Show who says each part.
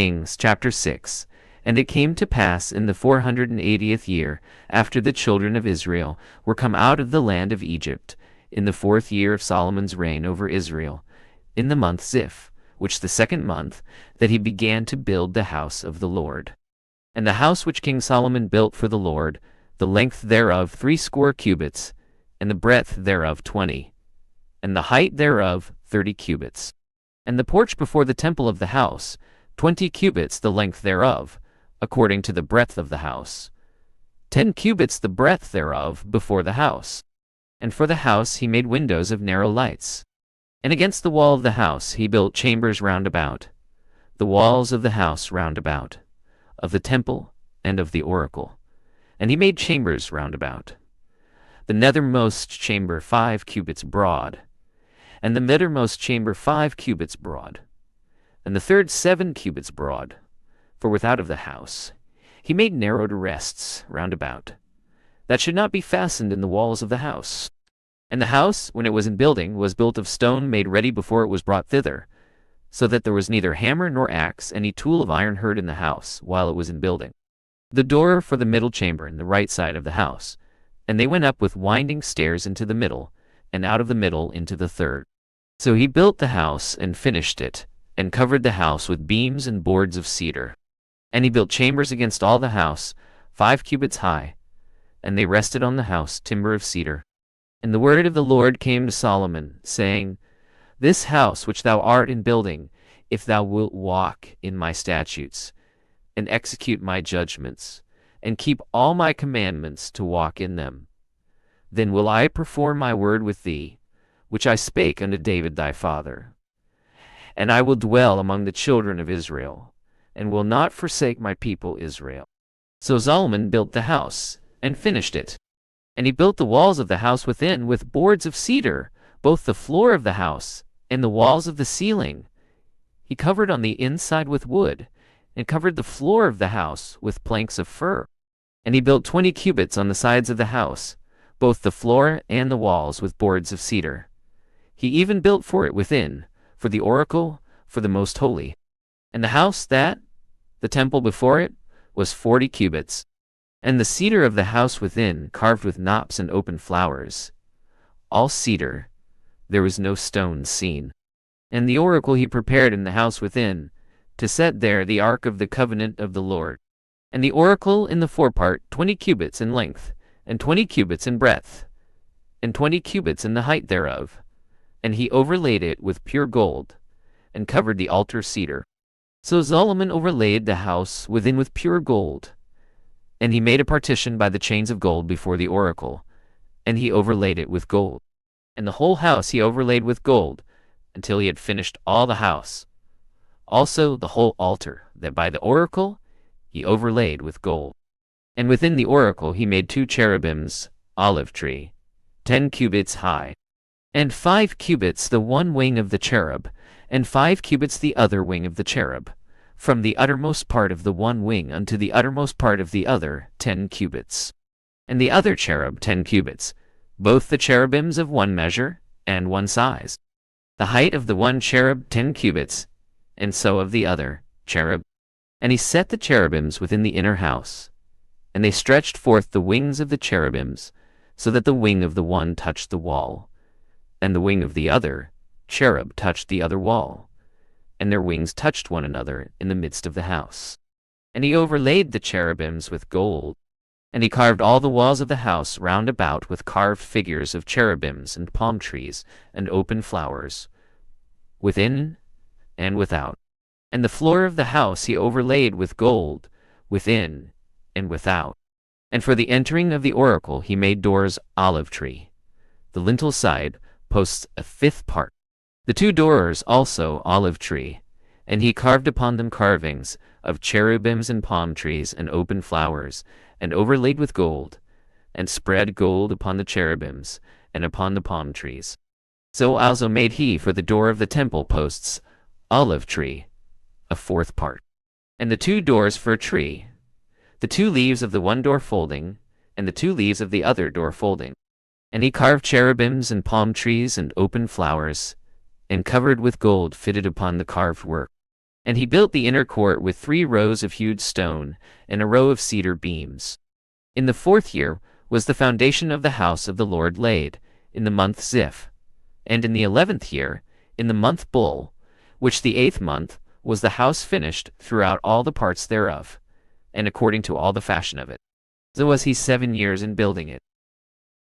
Speaker 1: Kings chapter 6. And it came to pass in the 480th year, after the children of Israel were come out of the land of Egypt, in the 4th year of Solomon's reign over Israel, in the month Ziph, which the 2nd month, that he began to build the house of the Lord. And the house which King Solomon built for the Lord, the length thereof 60 cubits, and the breadth thereof 20, and the height thereof 30 cubits. And the porch before the temple of the house, 20 cubits the length thereof, according to the breadth of the house, 10 cubits the breadth thereof before the house. And for the house he made windows of narrow lights. And against the wall of the house he built chambers round about, the walls of the house round about, of the temple and of the oracle. And he made chambers round about. The nethermost chamber 5 cubits broad, and the middermost chamber 5 cubits broad, and the third 7 cubits broad. For without of the house he made narrowed rests round about, that should not be fastened in the walls of the house. And the house, when it was in building, was built of stone made ready before it was brought thither, so that there was neither hammer nor axe, any tool of iron heard in the house, while it was in building. The door for the middle chamber in the right side of the house, and they went up with winding stairs into the middle, and out of the middle into the third. So he built the house and finished it, and covered the house with beams and boards of cedar. And he built chambers against all the house, 5 cubits high, and they rested on the house timber of cedar. And the word of the Lord came to Solomon, saying, This house which thou art in building, if thou wilt walk in my statutes, and execute my judgments, and keep all my commandments to walk in them, then will I perform my word with thee, which I spake unto David thy father. And I will dwell among the children of Israel, and will not forsake my people Israel. So Solomon built the house, and finished it. And he built the walls of the house within with boards of cedar, both the floor of the house, and the walls of the ceiling. He covered on the inside with wood, and covered the floor of the house with planks of fir. And he built 20 cubits on the sides of the house, both the floor and the walls with boards of cedar. He even built for it within, for the oracle, for the most holy. And the house that, the temple before it, was 40 cubits. And the cedar of the house within, carved with knops and open flowers, all cedar, there was no stone seen. And the oracle he prepared in the house within, to set there the ark of the covenant of the Lord. And the oracle in the forepart 20 cubits in length, and 20 cubits in breadth, and 20 cubits in the height thereof. And he overlaid it with pure gold, and covered the altar cedar. So Solomon overlaid the house within with pure gold, and he made a partition by the chains of gold before the oracle, and he overlaid it with gold. And the whole house he overlaid with gold, until he had finished all the house. Also the whole altar, that by the oracle he overlaid with gold. And within the oracle he made 2 cherubims, olive tree, 10 cubits high, and 5 cubits the one wing of the cherub, and 5 cubits the other wing of the cherub, from the uttermost part of the one wing unto the uttermost part of the other 10 cubits. And the other cherub 10 cubits, both the cherubims of one measure, and one size. The height of the one cherub 10 cubits, and so of the other cherub. And he set the cherubims within the inner house, and they stretched forth the wings of the cherubims, so that the wing of the one touched the wall, and the wing of the other cherub touched the other wall, and their wings touched one another in the midst of the house. And he overlaid the cherubims with gold. And he carved all the walls of the house round about with carved figures of cherubims and palm trees and open flowers, within and without. And the floor of the house he overlaid with gold, within and without. And for the entering of the oracle he made doors olive tree, the lintel side posts a 5th part. The 2 doors also olive tree, and he carved upon them carvings of cherubims and palm trees and open flowers, and overlaid with gold, and spread gold upon the cherubims and upon the palm trees. So also made he for the door of the temple posts olive tree, a 4th part. And the 2 doors for a tree, the 2 leaves of the one door folding, and the 2 leaves of the other door folding. And he carved cherubims and palm trees and open flowers, and covered with gold fitted upon the carved work. And he built the inner court with 3 rows of hewed stone, and a row of cedar beams. In the 4th year was the foundation of the house of the Lord laid, in the month Ziph. And in the 11th year, in the month Bul, which the 8th month, was the house finished throughout all the parts thereof, and according to all the fashion of it. So was he 7 years in building it.